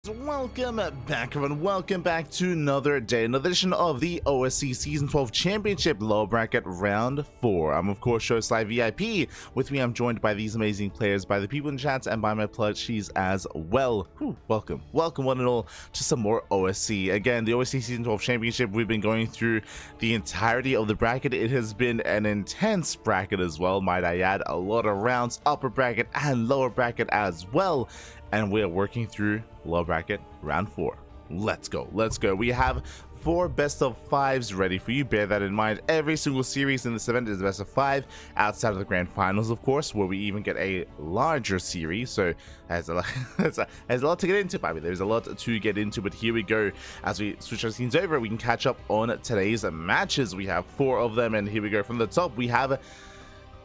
Welcome back, everyone. Welcome back to another day, another edition of the OSC Season 12 Championship Lower Bracket Round 4. I'm, of course, Showslide VIP. With me, I'm joined by these amazing players, by the people in chats, and by my plushies as well. Welcome, one and all, to some more OSC. Again, the OSC Season 12 Championship, we've been going through the entirety of the bracket. It has been an intense bracket as well, might I add. A lot of rounds, upper bracket and lower bracket as well. And we are working through low bracket round 4. Let's go. We have 4 best of 5s ready for you. Bear that in mind. Every single series in this event is best of 5 outside of the grand finals, of course, where we even get a larger series. So there's a lot to get into. I mean, there's a lot to get into, but here we go. As we switch our scenes over, we can catch up on today's matches. We have 4 of them, and here we go. From the top, we have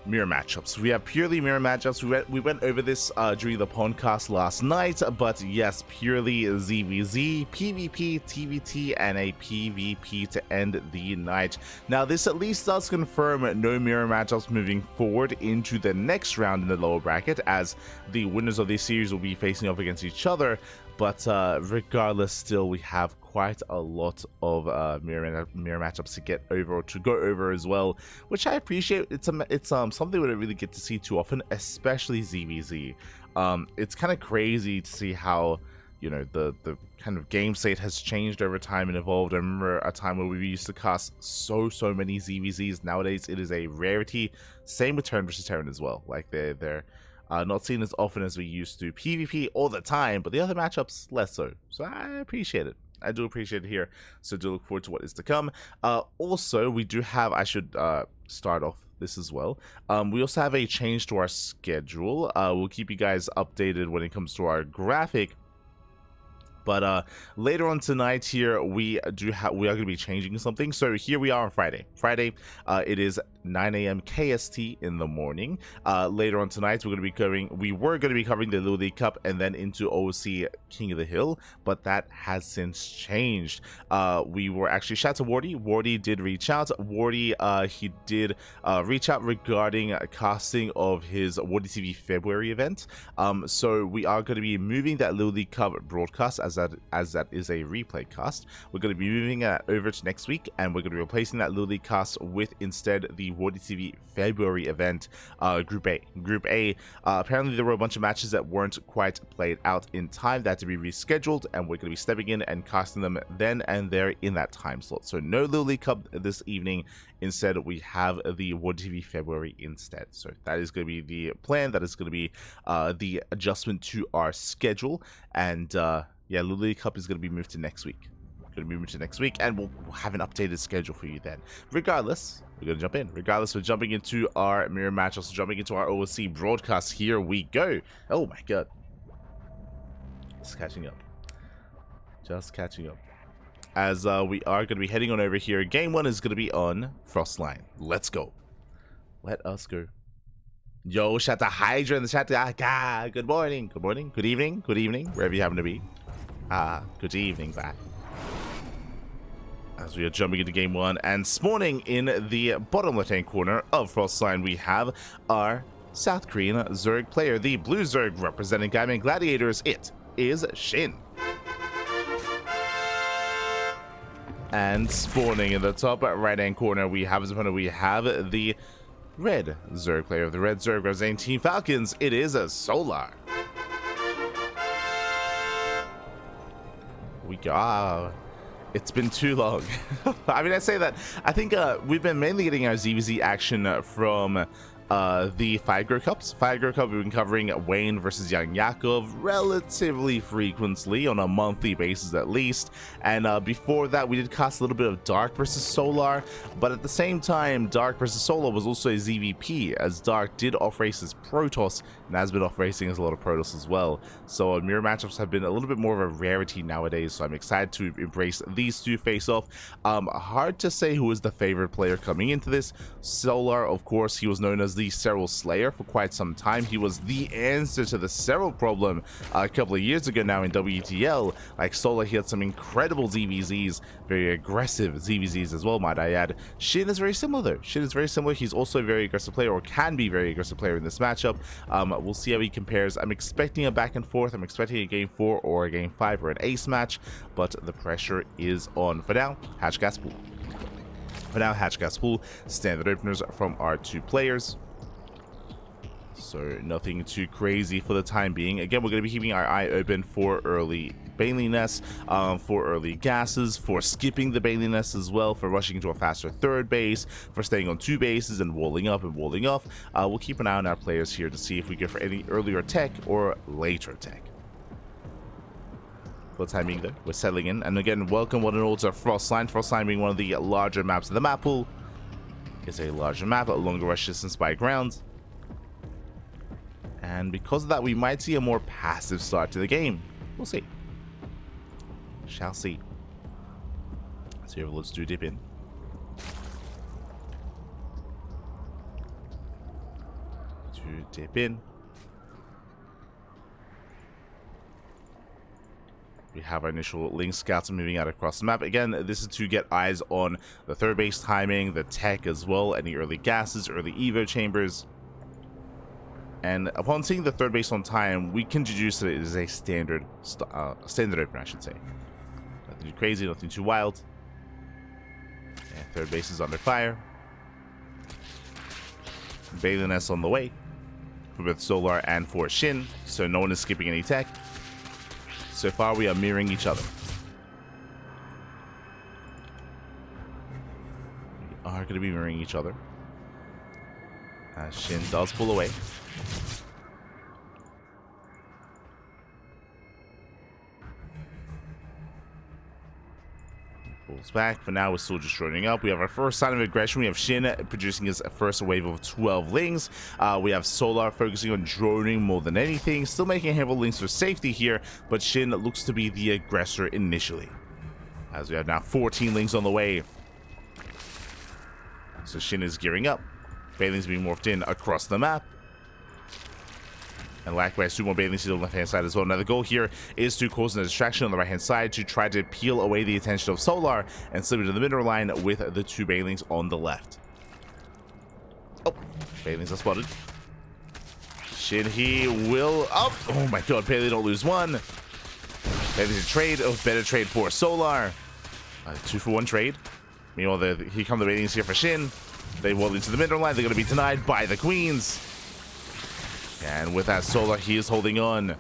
mirror matchups. We have purely mirror matchups. We went over this during the podcast last night, but yes, purely ZvZ, PvP, TvT, and a PvP to end the night. Now, this at least does confirm no mirror matchups moving forward into the next round in the lower bracket, as the winners of this series will be facing off against each other. But regardless, still we have quite a lot of mirror matchups to get over, or to go over as well, which I appreciate. It's something we don't really get to see too often, especially ZvZ. It's kind of crazy to see how, you know, the kind of game state has changed over time and evolved. I remember a time where we used to cast so many ZvZs. Nowadays it is a rarity. Same with Terran versus Terran as well. Like they're not seen as often as we used to. PvP all the time, but the other matchups less so. So I appreciate it. I do appreciate it here. So do look forward to what is to come. Also, we do have, I should start off this as well. We also have a change to our schedule. We'll keep you guys updated when it comes to our graphic. But later on tonight here, we are going to be changing something. So here we are on Friday. It is 9 a.m. KST in the morning. Later on tonight, we were going to be covering the Little League Cup and then into OSC King of the Hill, but that has since changed. We were actually, shout out to Wardy. Wardy did reach out. He did reach out regarding casting of his Wardy TV February event. So we are going to be moving that Little League Cup broadcast, as that is a replay cast. We're going to be moving that over to next week, and we're going to be replacing that Little League cast with instead the Wardy TV February event, Group A. Apparently there were a bunch of matches that weren't quite played out in time that had to be rescheduled, and we're going to be stepping in and casting them then and there in that time slot. So no Little League Cup this evening. Instead, we have the Wardy TV February instead. So that is going to be the plan. That is going to be the adjustment to our schedule. And yeah, Little League Cup is going to be moved to next week. And we'll have an updated schedule for you then. Regardless, we're going to jump in. We're jumping into our mirror matchups, jumping into our OSC broadcast. Here we go. Oh my god. Just catching up. As we are going to be heading on over here. Game 1 is going to be on Frostline. Let's go. Let us go. Yo, shout out to Hydra in the chat. Good morning. Good evening, wherever you happen to be. Good evening, back. As we are jumping into game 1 and spawning in the bottom left-hand corner of Frostline, we have our South Korean Zerg player, the Blue Zerg, representing Gaiman Gladiators. It is SHIN. And spawning in the top right-hand corner, we have the Red Zerg player of the Red Zerg, representing Team Falcons. It is a Solar. It's been too long. I mean, I say that. I think we've been mainly getting our ZvZ action from the Five Grow Cups. Five Grow Cup, we've been covering Wayne versus Young Yakov relatively frequently, on a monthly basis at least. And before that, we did cast a little bit of Dark versus Solar, but at the same time, Dark versus Solar was also a ZVP, as Dark did off-race his Protoss, and has been off-racing as a lot of Protoss as well. So mirror matchups have been a little bit more of a rarity nowadays, so I'm excited to embrace these two face-off. Hard to say who is the favorite player coming into this. Solar, of course, he was known as the Serral Slayer for quite some time. He was the answer to the Serral problem a couple of years ago now in WTL. Like Solar, he had some incredible ZvZs, very aggressive ZvZs as well, might I add. SHIN is very similar though. SHIN is very similar. He's also a very aggressive player, or can be very aggressive player in this matchup. We'll see how he compares. I'm expecting a back and forth. I'm expecting a game 4 or a game 5 or an ace match, but the pressure is on. For now, hatch gas pool. Standard openers from our 2 players. So nothing too crazy for the time being. Again, we're going to be keeping our eye open for early Bailey nests, for early gases, for skipping the Bailey nest as well, for rushing into a faster third base, for staying on 2 bases and walling up and walling off. We'll keep an eye on our players here to see if we go for any earlier tech or later tech. For the time being, though, we're settling in. And again, welcome one and all to Frostline. Frostline being one of the larger maps of the map pool. It's a larger map, a longer rush distance by ground. And because of that, we might see a more passive start to the game. We'll see. Shall see. So let's do dip in. We have our initial link scouts moving out across the map. Again, this is to get eyes on the third base timing, the tech as well, any early gases, early evo chambers. And upon seeing the third base on time, we can deduce that it is a standard opener, I should say. Nothing too crazy, nothing too wild. And third base is under fire. Bailey nest on the way for both Solar and for SHIN, so no one is skipping any tech. So far, we are mirroring each other. We are going to be mirroring each other. As SHIN does pull away. Pulls back. For now, we're still just droning up. We have our first sign of aggression. We have SHIN producing his first wave of 12 lings. We have Solar focusing on droning more than anything. Still making a handful of lings for safety here, but SHIN looks to be the aggressor initially. As we have now 14 lings on the way. So SHIN is gearing up. Bailey's being morphed in across the map. And likewise, 2 more Bailings to the left-hand side as well. Now, the goal here is to cause a distraction on the right-hand side to try to peel away the attention of Solar and slip into the middle line with the 2 Bailings on the left. Oh, Bailings are spotted. SHIN, he will up. Oh my god, Bailey don't lose one. Bailey's a trade. Oh, better trade for Solar. 2-for-1 trade. Meanwhile, here come the Bailings here for SHIN. They wall into the middle line. They're going to be denied by the Queens. And with that, Solar, he is holding on.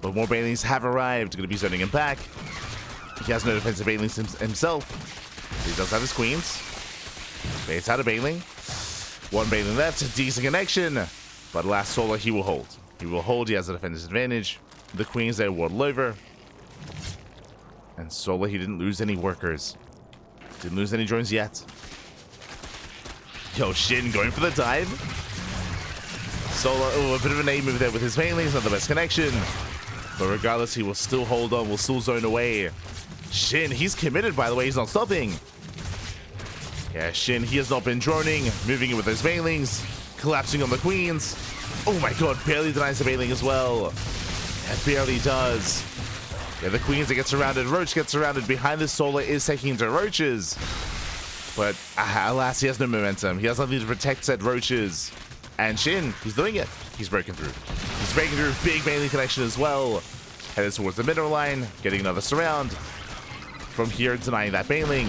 But more Bailings have arrived. Going to be zoning him back. He has no defensive Bailings himself. He does have his Queens. Baits out a Bailing. 1 Bailing left. Decent connection. But last Solar, he will hold. He will hold. He has a defender's advantage. The Queens, they waddle over. And Solar, he didn't lose any workers. Didn't lose any drones yet. Yo, SHIN going for the dive. Solar, oh, a bit of an A move there with his Bailings, not the best connection. But regardless, he will still hold on, will still zone away. SHIN, he's committed, by the way, he's not stopping. Yeah, SHIN, he has not been droning, moving in with his Bailings, collapsing on the Queens. Oh my god, barely denies the Bailing as well. It barely does. Yeah, the Queens, it gets surrounded, Roach gets surrounded, behind this Solar is taking into Roaches. But alas, he has no momentum. He has nothing to protect said Roaches. And SHIN, he's doing it. He's breaking through. He's breaking through. Big Bailey connection as well. Headed towards the middle line, getting another surround. From here, denying that Bailing.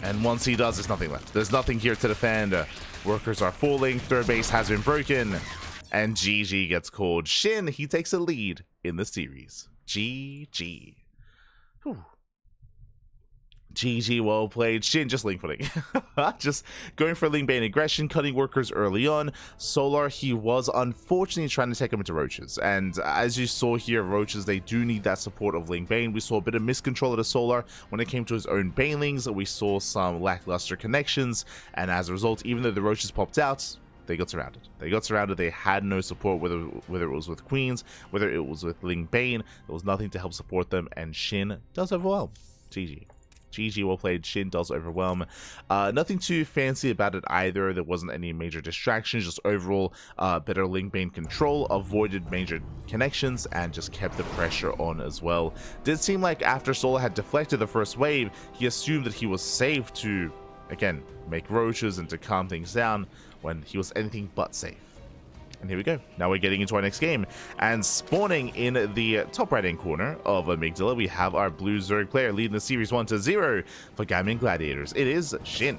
And once he does, there's nothing left. There's nothing here to defend. Workers are falling. Third base has been broken. And GG gets called. SHIN, he takes a lead in the series. GG. Whew. GG, well played. SHIN just link footing. Just going for link bane aggression, cutting workers early on. Solar, he was unfortunately trying to take him into Roaches. And as you saw here, Roaches, they do need that support of link bane. We saw a bit of miscontrol of the Solar when it came to his own Banelings. We saw some lackluster connections. And as a result, even though the Roaches popped out, they got surrounded. They got surrounded. They had no support, whether it was with Queens, whether it was with Ling Bane. There was nothing to help support them. And SHIN does overwhelm. GG. GG, well played. SHIN does overwhelm. Nothing too fancy about it either. There wasn't any major distractions. Just overall better link bane control, avoided major connections, and just kept the pressure on as well. Did seem like after Solar had deflected the first wave, he assumed that he was safe to, again, make Roaches and to calm things down when he was anything but safe. And here we go. Now we're getting into our next game. And spawning in the top right-hand corner of Amygdala, we have our blue Zerg player leading the series 1-0 for Gaming Gladiators. It is SHIN.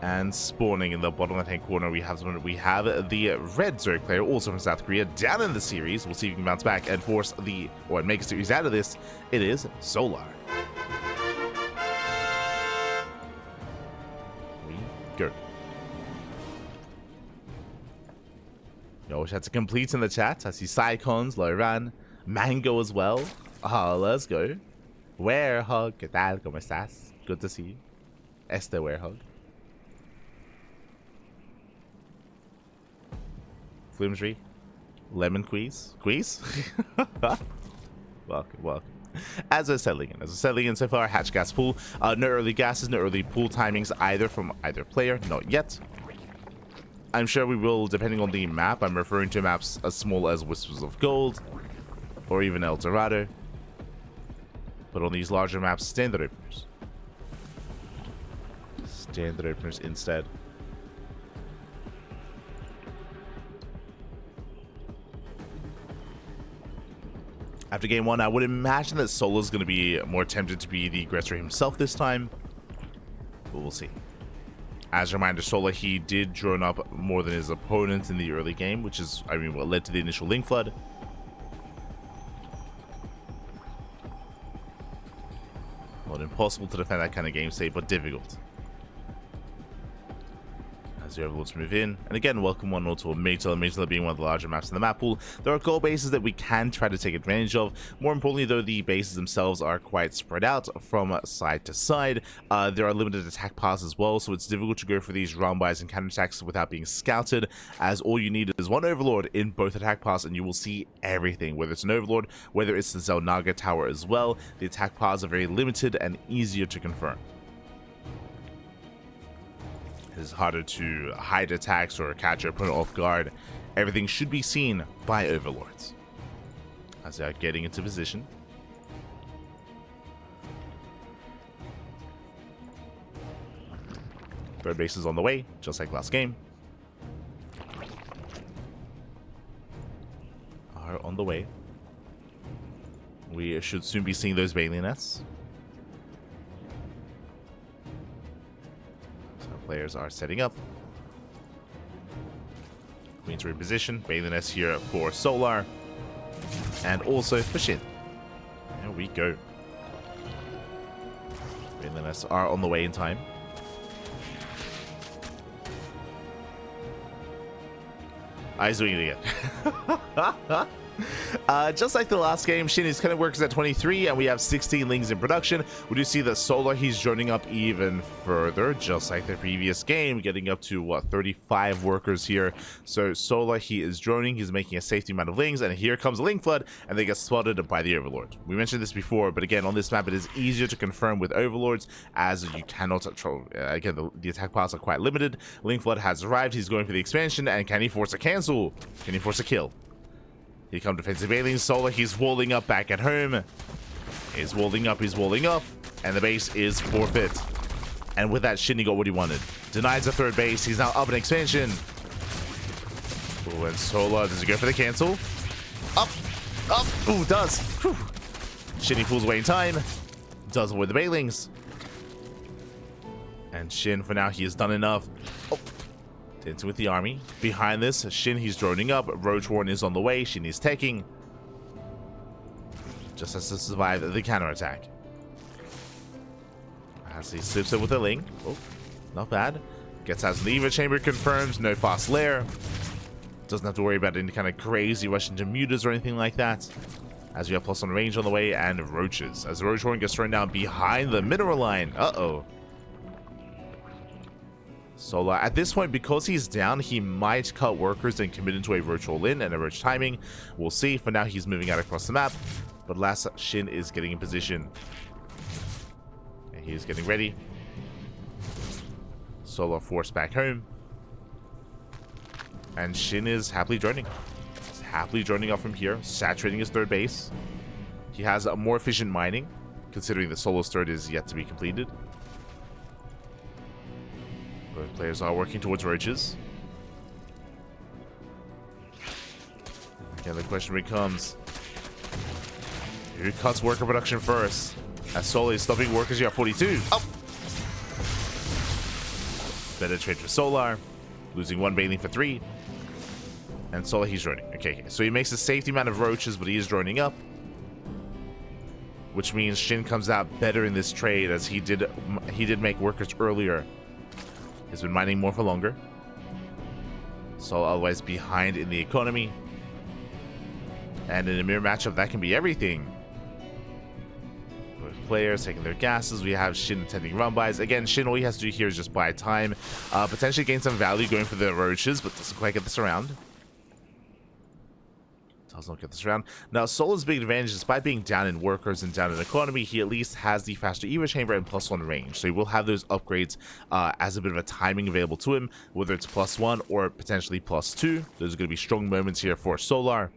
And spawning in the bottom left-hand corner, we have the red Zerg player, also from South Korea, down in the series. We'll see if we can bounce back and force or make a series out of this. It is Solar. We go. You always had to complete in the chat. I see Psycons, Loran, Mango as well. Let's go. Werehog, ¿qué tal? ¿Cómo estás? Good to see you. Werehog. Flimsry, Lemon Queeze. Welcome. As we're settling in so far, hatch gas pool. No early gases, no early pool timings either from either player, not yet. I'm sure we will, depending on the map. I'm referring to maps as small as Whispers of Gold, or even El Dorado. But on these larger maps, standard openers. Standard openers instead. After game 1, I would imagine that Solo's going to be more tempted to be the aggressor himself this time, but we'll see. As a reminder, Solo, he did drone up more than his opponent in the early game, which is, I mean, what led to the initial link flood. Not impossible to defend that kind of game state, but difficult. As the overlords move in, and again, welcome one more to Amygdala being one of the larger maps in the map pool. There are goal bases that we can try to take advantage of. More importantly, though, the bases themselves are quite spread out from side to side. There are limited attack paths as well, so it's difficult to go for these round buys and counterattacks without being scouted, as all you need is one overlord in both attack paths and you will see everything, whether it's an overlord, whether it's the Zelnaga tower as well. The attack paths are very limited and easier to confirm. It's harder to hide attacks or catch your opponent off guard. Everything should be seen by overlords as they are getting into position. Third base is on the way, just like last game. Are on the way. We should soon be seeing those Balinets. Players are setting up. Queens are in position. Balinets here for Solar. And also for SHIN. There we go. Balinets are on the way in time. He's doing it again. Just like the last game, SHIN is kind of works at 23 and we have 16 lings in production. We do see that Solar, he's joining up even further, just like the previous game, getting up to what, 35 workers here. So Solar, he is droning, he's making a safety amount of lings, and here comes a ling flood and they get spotted by the overlord. We mentioned this before, but again, on this map it is easier to confirm with overlords as you cannot again, the attack paths are quite limited. Ling flood has arrived, he's going for the expansion, and can he force a cancel? Can he force a kill? Here come defensive aliens. Solar, he's walling up back at home. He's walling up, and the base is forfeit. And with that, SHIN got what he wanted. Denies the third base. He's now up in expansion. Oh, and Solar, does he go for the cancel? Up. Ooh, does. Whew. SHIN pulls away in time. Does avoid the bailings. And SHIN, for now, he has done enough. Oh. Into with the army. Behind this, SHIN, he's droning up. Roach Warren is on the way. SHIN is taking. Just has to survive the counterattack. As he slips in with a ling. Oh, not bad. Gets out the Eva chamber, confirms. No fast lair. Doesn't have to worry about any kind of crazy rush into mutas or anything like that. As we have plus on range on the way and roaches. As the Roach Warren gets thrown down behind the mineral line. Uh-oh. Solar, at this point, because he's down, he might cut workers and commit into a Roach all-in and a Roach timing. We'll see. For now, he's moving out across the map. But last, SHIN is getting in position. And he is getting ready. Solar forced back home. And SHIN is happily droning. He's happily droning off from here, saturating his third base. He has a more efficient mining, considering the Solar's third is yet to be completed. Both players are working towards roaches. Again, the question becomes, who cuts worker production first? As Solar is stopping workers here at 42. Oh! Better trade for Solar. Losing one Bailey for 3. And Solar, he's droning. Okay, so he makes a safety amount of roaches, but he is droning up. Which means SHIN comes out better in this trade, as he did make workers earlier. He's been mining more for longer. Solar otherwise behind in the economy. And in a mirror matchup, that can be everything. Both players taking their gases. We have SHIN attending run buys. Again, SHIN, all he has to do here is just buy time. Potentially gain some value going for the roaches, but doesn't quite get this around. Does not get this around. Now, Solar's big advantage, despite being down in workers and down in economy, he at least has the faster Evo chamber and +1 range. So he will have those upgrades as a bit of a timing available to him, whether it's +1 or potentially +2. Those are going to be strong moments here for Solar,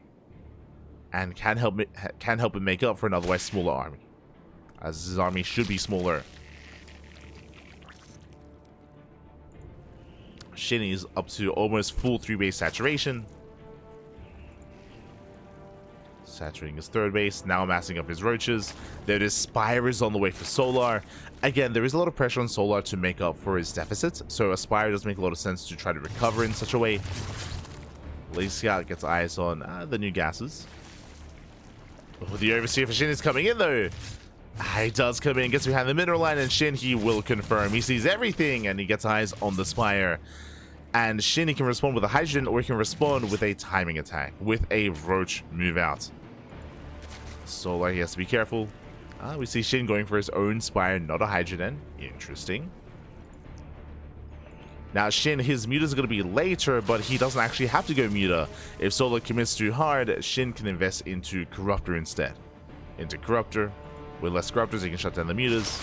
and can help him make up for an otherwise smaller army, as his army should be smaller. SHIN is up to almost full 3-base saturation. Saturating his 3rd base, now amassing up his roaches. There is Spire is on the way for Solar. Again, there is a lot of pressure on Solar to make up for his deficits, so a Spire does make a lot of sense to try to recover in such a way. Lazy Scout gets eyes on the new gases. Oh, the Overseer for SHIN is coming in though. He does come in, gets behind the mineral line, and SHIN, he will confirm. He sees everything, and he gets eyes on the Spire. And SHIN, he can respond with a Hydrogen, or he can respond with a timing attack, with a Roach move out. Solar, he has to be careful. We see SHIN going for his own Spire, not a Hydrogen. Interesting. Now, SHIN, his mutas are going to be later, but he doesn't actually have to go muta. If Solar commits too hard, SHIN can invest into Corruptor instead. Into Corruptor. With less Corruptors, he can shut down the mutas.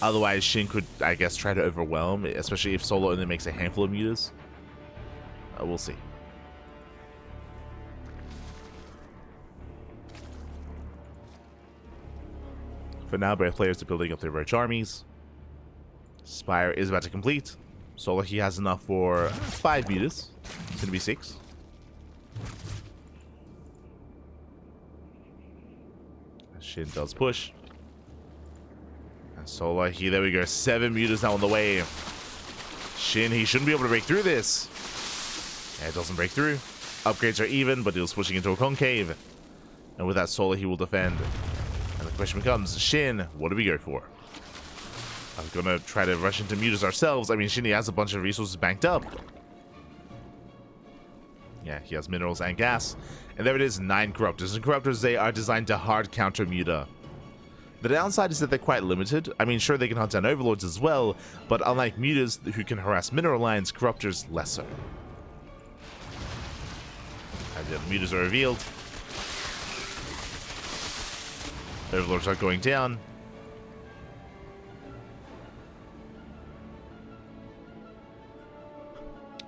Otherwise, SHIN could, I guess, try to overwhelm, especially if Solar only makes a handful of mutas. We'll see. For now, both players are building up their Roach armies. Spire is about to complete. Solar, he has enough for 5 mutas. It's going to be 6. SHIN does push. And Solar, there we go. 7 mutas now on the way. SHIN, he shouldn't be able to break through this. Yeah, it doesn't break through. Upgrades are even, but he's pushing into a concave. And with that Solar, he will defend. And the question becomes, SHIN, what do we go for? I'm gonna try to rush into mutas ourselves. I mean, SHIN, he has a bunch of resources banked up. Yeah, he has minerals and gas. And there it is, 9 Corruptors. And Corruptors, they are designed to hard counter muta. The downside is that they're quite limited. I mean, sure, they can hunt down Overlords as well, but unlike mutas who can harass mineral lines, Corruptors less so. And the mutas are revealed. Overlords are going down.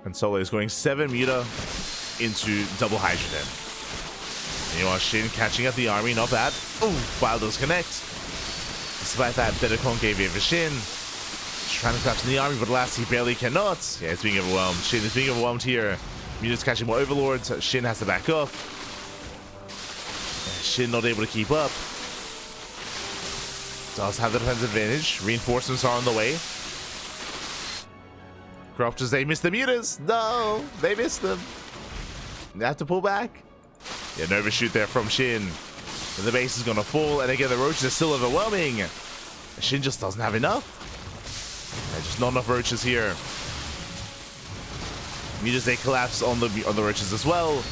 And Solar is going 7 muta into double Hydrogen. And you are SHIN catching up the army, not bad. Oh, File does connect. Despite that, better concave here for SHIN. Trying to collapse in the army, but alas, he barely cannot. Yeah, it's being overwhelmed. SHIN is being overwhelmed here. Muta's catching more Overlords. SHIN has to back off. Yeah, SHIN not able to keep up. Does have the defensive advantage. Reinforcements are on the way. Corruptors, they missed the mutas. No, they missed them. They have to pull back. Yeah, an overshoot there from SHIN. And the base is going to fall. And again, the roaches are still overwhelming. SHIN just doesn't have enough. There's just not enough roaches here. Mutas, they collapse on the roaches as well.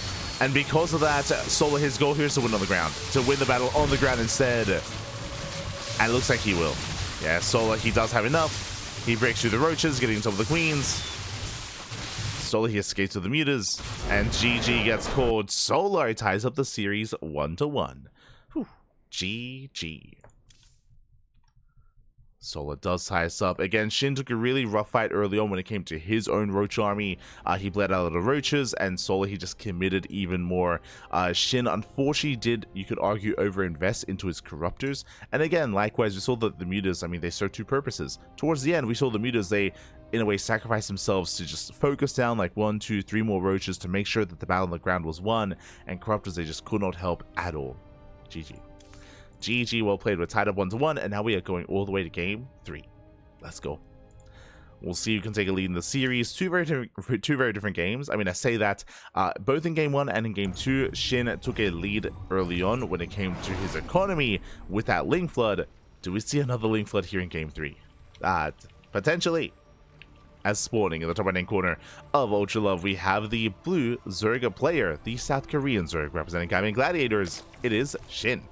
And because of that, Solar, his goal here is to win on the ground. To win the battle on the ground instead. And it looks like he will. Yeah, Solar, he does have enough. He breaks through the roaches, getting on top of the queens. Solar, he escapes with the mutas. And GG gets called. Solar ties up the series 1-1. Whew. GG. Solar does tie us up. Again, Shin took a really rough fight early on when it came to his own roach army. He bled out of the roaches, and Solar, he just committed even more. Shin, unfortunately, did, you could argue, overinvest into his corruptors. And again, likewise, we saw that the mutas, I mean, they serve two purposes. Towards the end, we saw the mutas, they, in a way, sacrifice themselves to just focus down like 1, 2, 3 more roaches to make sure that the battle on the ground was won, and corruptors, they just could not help at all. GG. GG, well played. We're tied up 1-1, and now we are going all the way to game 3. Let's go. We'll see who can take a lead in the series. Two very different games. I mean, I say that both in game 1 and in game 2, Shin took a lead early on when it came to his economy with that Link Flood. Do we see another Link Flood here in game 3? Potentially. As spawning in the top right hand corner of Ultra Love, we have the blue Zerg player, the South Korean Zerg representing Gaming Gladiators. It is Shin.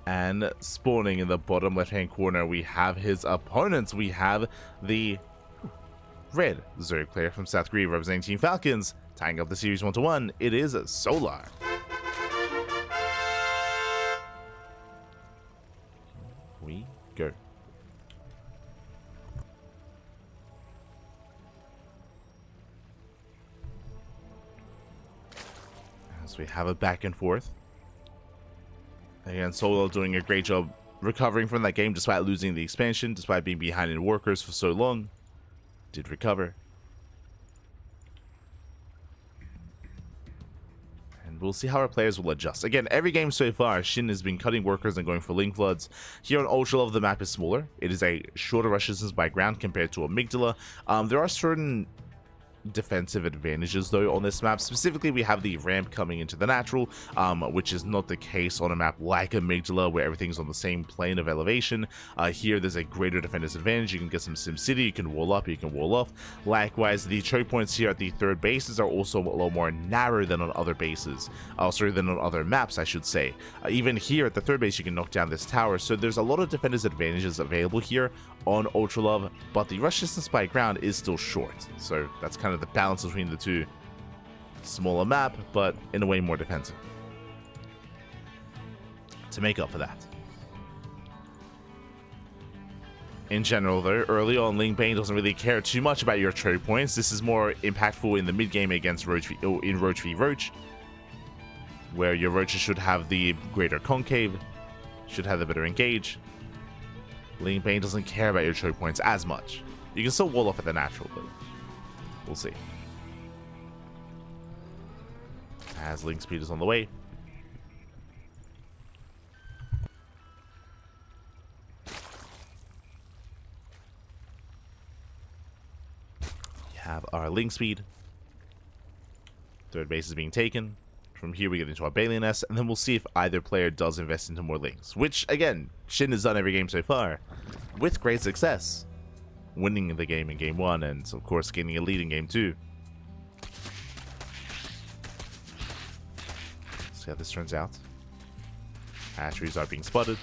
And spawning in the bottom left-hand corner, we have his opponents. We have the red Zerg player from South Korea representing Team Falcons. Tying up the series 1-1, it is Solar. We go. As we have a back and forth. Again, Solo doing a great job recovering from that game despite losing the expansion, despite being behind in workers for so long. Did recover. And we'll see how our players will adjust. Again, every game so far, Shin has been cutting workers and going for Link Floods. Here on Ultra Love, the map is smaller. It is a shorter rush distance by ground compared to Amygdala. There are certain defensive advantages though on this map. Specifically, we have the ramp coming into the natural, which is not the case on a map like Amygdala where everything's on the same plane of elevation. Here there's a greater defender's advantage. You can get some SimCity, you can wall up, you can wall off. Likewise, the choke points here at the third bases are also a little more narrow than on other bases, than on other maps I should say. Even here at the third base you can knock down this tower, so there's a lot of defender's advantages available here on Ultra Love, but the rush distance by ground is still short, so that's kind of the balance between the two. Smaller map, but in a way more defensive. To make up for that. In general though, early on Ling Bane doesn't really care too much about your choke points. This is more impactful in the mid game against Roach in Roach v Roach, where your Roaches should have the greater concave, should have the better engage. Ling Bane doesn't care about your choke points as much. You can still wall off at the natural, but we'll see. As Link speed is on the way. We have our Link speed. Third base is being taken. From here we get into our Balian S, and then we'll see if either player does invest into more links. Which, again, Shin has done every game so far, with great success. Winning the game in game 1, and of course gaining a lead in game 2. See how this turns out. Hatcheries are being spotted.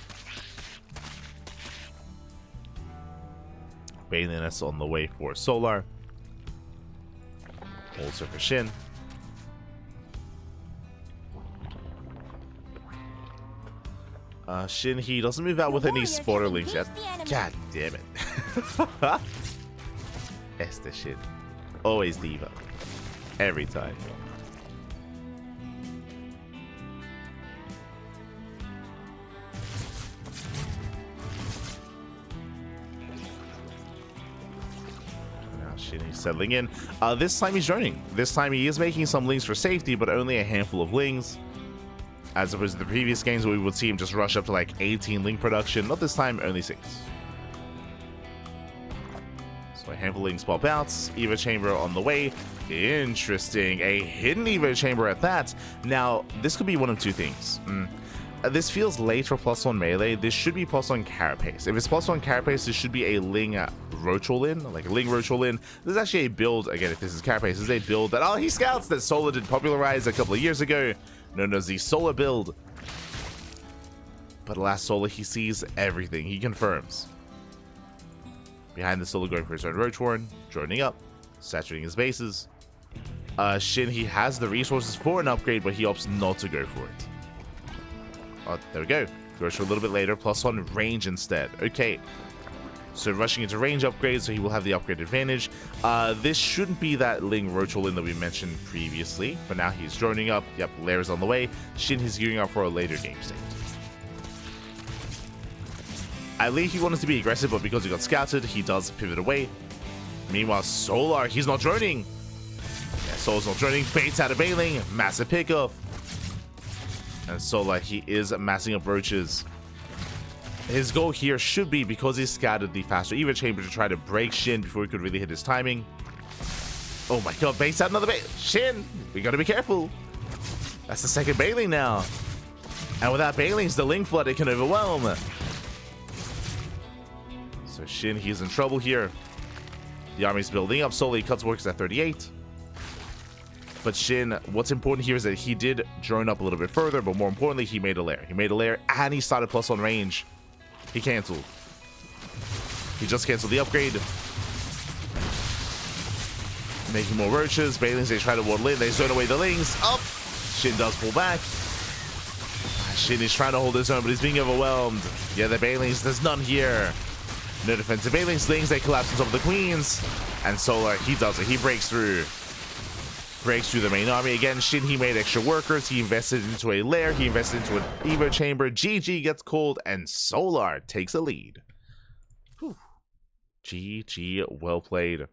Balian S on the way for Solar. Also for Shin. Shin, he doesn't move out with any spotter links yet. God damn it. That's the shit. Always diva. Every time. Now Shin, he's settling in. This time he's joining. This time he is making some links for safety, but only a handful of links. As opposed to the previous games where we would see him just rush up to like 18 link production. Not this time, only 6. So a handful of links pop out. Evo Chamber on the way. Interesting. A hidden Evo Chamber at that. Now, this could be one of two things. This feels late for +1 melee. This should be +1 Carapace. If it's +1 Carapace, this should be a Ling Roach all-in. Like a Ling Roach all-in. This is actually a build, again, if this is Carapace, this is a build that, he scouts that Solar did popularize a couple of years ago. Known as the Solar build. But alas, Solar, he sees everything. He confirms. Behind the Solar going for his own Roach Warren, joining up, saturating his bases. Shin, he has the resources for an upgrade, but he opts not to go for it. Oh, there we go. Goes for a little bit later, +1 range instead. Okay. So rushing into range upgrades, so he will have the upgrade advantage. This shouldn't be that Ling Roach all in that we mentioned previously. But now he's droning up. Yep, Lair is on the way. Shin is gearing up for a later game state. At least he wanted to be aggressive, but because he got scouted, he does pivot away. Meanwhile, Solar, he's not droning. Yeah, Solar's not droning. Baits out of Bailing. Massive pickoff. And Solar, he is massing up roaches. His goal here should be, because he scouted the faster Evo chamber, to try to break Shin before he could really hit his timing. Oh my god, baits out another bait. Shin, we gotta be careful. That's the second Bailing now. And without Bailings, the Ling Flood, it can overwhelm. So Shin, he's in trouble here. The army's building up slowly. Cuts works at 38. But Shin, what's important here is that he did drone up a little bit further, but more importantly, he made a lair. He made a lair, and he started +1 range. He canceled. He just canceled the upgrade. Making more roaches. Bailings, they try to waddle in. They zone away the Lings. Up! Shin does pull back. Shin is trying to hold his own, but he's being overwhelmed. Yeah, the Bailings, there's none here. No defensive Bailings. Lings, they collapse on top of the Queens. And Solar, he does it. He breaks through. Breaks through the main army. Again, Shin, he made extra workers. He invested into a lair. He invested into an Evo chamber. GG gets called, and Solar takes a lead. Whew. GG, well played.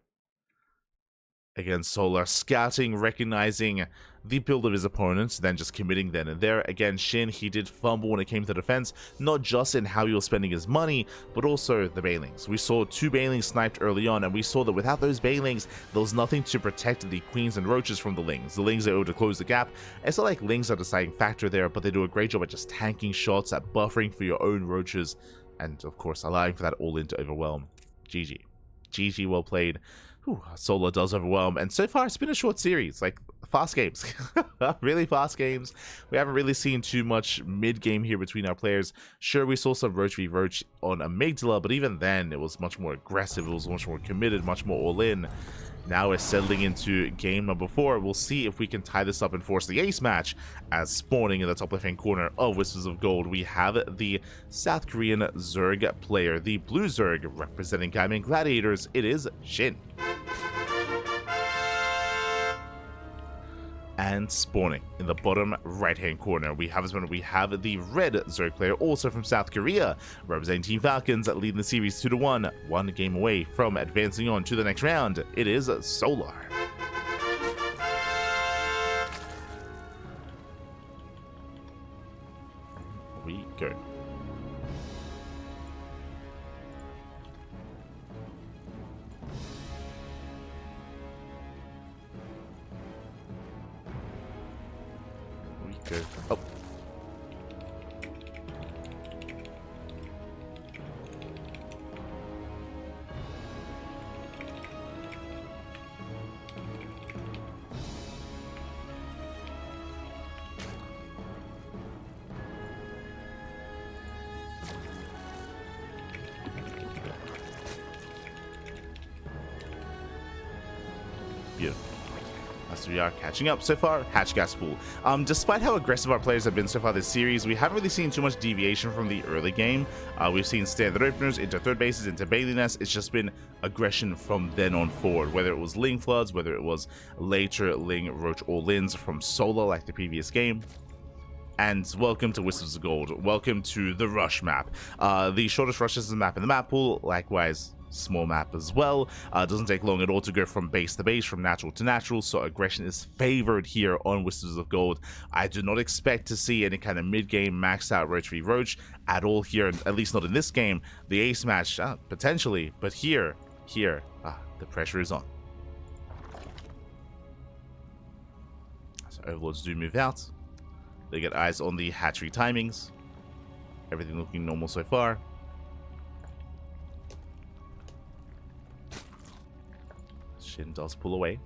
Again, Solar scouting, recognizing the build of his opponents, then just committing then and there. Again, Shin, he did fumble when it came to defense, not just in how he was spending his money, but also the Bailings. We saw 2 Bailings sniped early on, and we saw that without those Bailings, there was nothing to protect the Queens and Roaches from the Lings. The Lings are able to close the gap. It's not like Lings are the deciding factor there, but they do a great job at just tanking shots, at buffering for your own Roaches, and of course, allowing for that all-in to overwhelm. GG. GG, well played. Whew, Solar does overwhelm, and so far it's been a short series, like fast games. Really fast games. We haven't really seen too much mid-game here between our players. Sure, we saw some Roach v Roach on Amygdala, but even then it was much more aggressive, it was much more committed, much more all-in. Now we're settling into game number 4. We'll see if we can tie this up and force the ace match, as spawning in the top left-hand corner of Whispers of Gold, we have the South Korean Zerg player, the Blue Zerg, representing Gaiman Gladiators. It is Shin. And spawning in the bottom right-hand corner, we have the red Zerg player, also from South Korea, representing Team Falcons, leading the series 2-1, 1 game away from advancing on to the next round. It is Solar. We go. Good. Oh. Beautiful. As we are catching up so far, Hatch Gas Pool. Despite how aggressive our players have been so far this series, we haven't really seen too much deviation from the early game. We've seen standard openers into third bases, into Bailey Nests. It's just been aggression from then on forward, whether it was Ling Floods, whether it was later Ling Roach all-ins from Solar like the previous game. And welcome to Whispers of Gold. Welcome to the Rush map. The shortest rushes map in the map pool, likewise small map as well. Doesn't take long at all to go from base to base, from natural to natural, so aggression is favored here on Whispers of Gold. I do not expect to see any kind of mid-game maxed out Roach v Roach at all here, at least not in this game. The ace match, potentially, but here, the pressure is on. So Overlords do move out. They get eyes on the hatchery timings. Everything looking normal so far. Shin does pull away.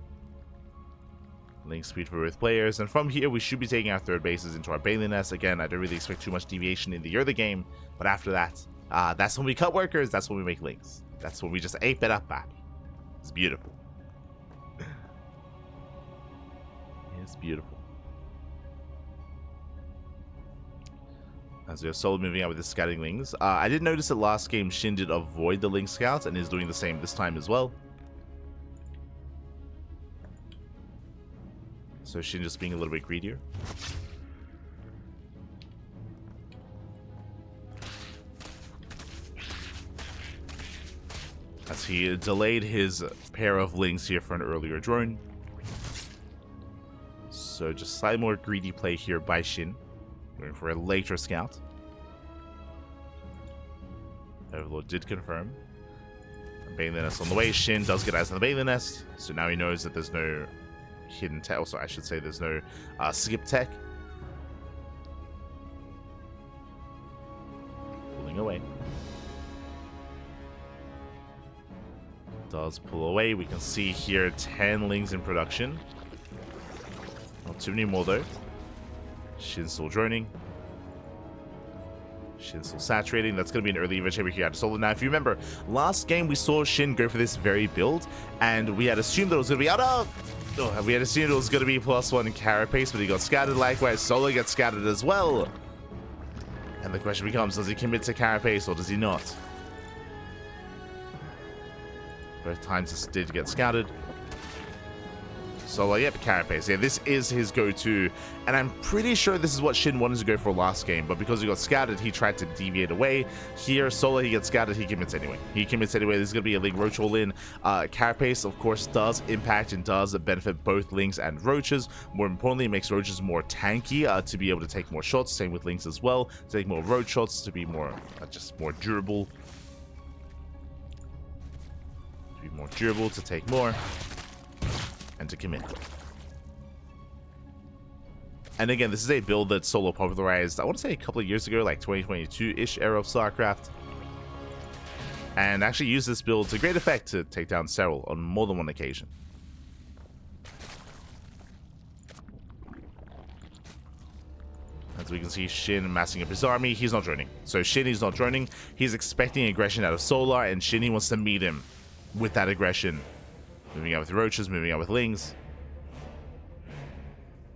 Link speed for both players, and from here we should be taking our third bases into our Bailey Nest. Again, I don't really expect too much deviation in the early game, but after that, that's when we cut workers, that's when we make links. That's when we just ape it up back. It's beautiful. It's beautiful. As we have Solo moving out with the scouting Lings. I did notice that last game Shin did avoid the Ling scouts and is doing the same this time as well. So Shin just being a little bit greedier. As he delayed his pair of Lings here for an earlier drone. So just slightly more greedy play here by Shin. Going for a later scout. Overlord did confirm. Bailey Nest on the way. Shin does get eyes on the Bailey Nest. So now he knows that there's no hidden tech. Also, I should say there's no skip tech. Pulling away. Does pull away. We can see here 10 Lings in production. Not too many more though. Shin still droning. Shin still saturating. That's going to be an early event chamber here at Solo. Now, if you remember, last game we saw Shin go for this very build, and we had assumed that it was going to be out of. We had assumed it was going to be +1 carapace, but he got scattered. Likewise, Solo gets scattered as well. And the question becomes, does he commit to carapace or does he not? Both times this did get scouted. Solo, yep, carapace. Yeah, this is his go-to. And I'm pretty sure this is what Shin wanted to go for last game, but because he got scouted, he tried to deviate away. Here, Solo, he gets scouted, he commits anyway. He commits anyway. This is going to be a Ling Roach all-in. Carapace, of course, does impact and does benefit both Lings and Roaches. More importantly, it makes Roaches more tanky to be able to take more shots. Same with Lings as well. To take more Roach shots, to be more, just more durable. To be more durable, to take more. And to commit. And again, this is a build that Solo popularized, I want to say a couple of years ago, like 2022-ish era of StarCraft. And actually used this build to great effect to take down Serral on more than one occasion. As we can see, Shin massing up his army. He's not droning. So Shin, he's not droning. He's expecting aggression out of Solar, and Shin, he wants to meet him with that aggression. Moving out with Roaches, moving out with Lings.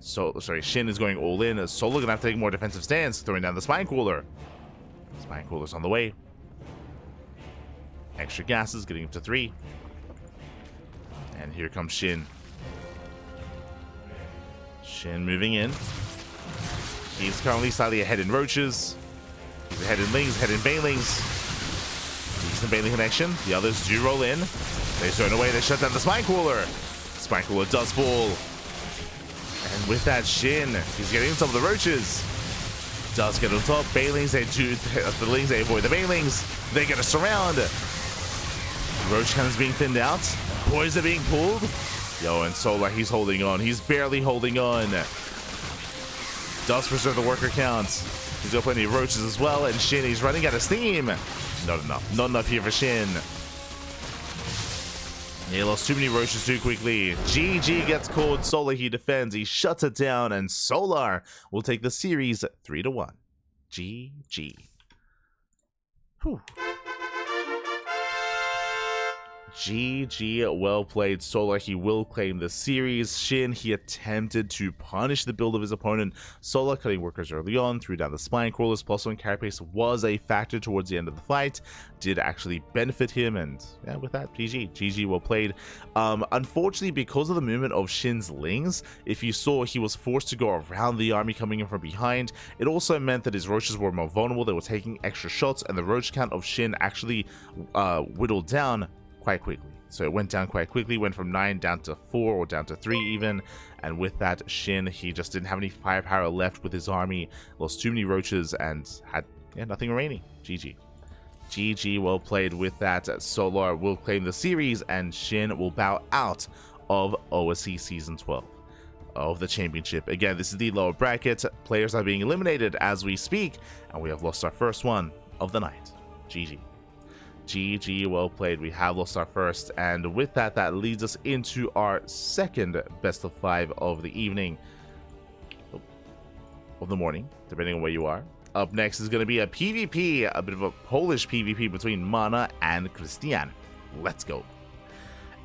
So, sorry, Shin is going all in. Solo gonna have to take a more defensive stance, throwing down the Spine Cooler. Spine Cooler's on the way. Extra gases, getting up to 3. And here comes Shin. Shin moving in. He's currently slightly ahead in Roaches. He's ahead in Lings, ahead in Banelings. Decent Baneling connection. The others do roll in. They throw it away, they shut down the Spine Cooler. Spine Cooler does fall. And with that, Shin, he's getting some of the Roaches. Does get on top. Banelings, they do, the Lings, they avoid the Banelings. They get a surround. Roach cannons being thinned out. Poison being pulled. Yo, and Solar, he's holding on. He's barely holding on. Does preserve the worker count. He's got plenty of Roaches as well. And Shin, he's running out of steam. Not enough. Not enough here for Shin. He lost too many Roaches too quickly. GG gets called. Solar, he defends. He shuts it down. And Solar will take the series 3-1. GG. Whew. GG, well played. Solar, he will claim the series. Shin, he attempted to punish the build of his opponent. Solar cutting workers early on, threw down the Spine Crawlers. +1 carapace was a factor towards the end of the fight. Did actually benefit him, and yeah, with that, GG, well played. Unfortunately, because of the movement of Shin's Lings, if you saw, he was forced to go around the army coming in from behind. It also meant that his Roaches were more vulnerable. They were taking extra shots, and the Roach count of Shin actually whittled down quite quickly. So it went down quite quickly, went from 9 down to 4 or down to 3 even. And with that, Shin, he just didn't have any firepower left with his army, lost too many Roaches, and had nothing remaining. GG, well played. With that, Solar will claim the series, and Shin will bow out of OSC Season 12 of the Championship. Again, this is the lower bracket. Players are being eliminated as we speak, and we have lost our first one of the night. GG, well played. We have lost our first, and with that, that leads us into our second best of 5 of the evening, of the morning, depending on where you are. Up next is going to be a PvP, a bit of a Polish PvP between Mana and Christian. Let's go.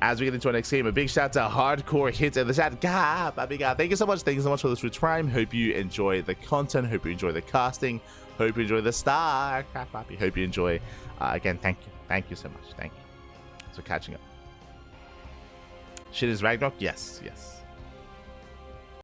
as we get into our next game. A big shout out to Hardcore Hits in the chat. Thank you so much. Thank you so much for the Switch Prime. Hope you enjoy the content. Hope you enjoy the casting. Hope you enjoy the StarCraft. Hope you enjoy. Again, thank you. Thank you so much. Thank you. So catching up. Shit is Ragnarok? Yes, yes.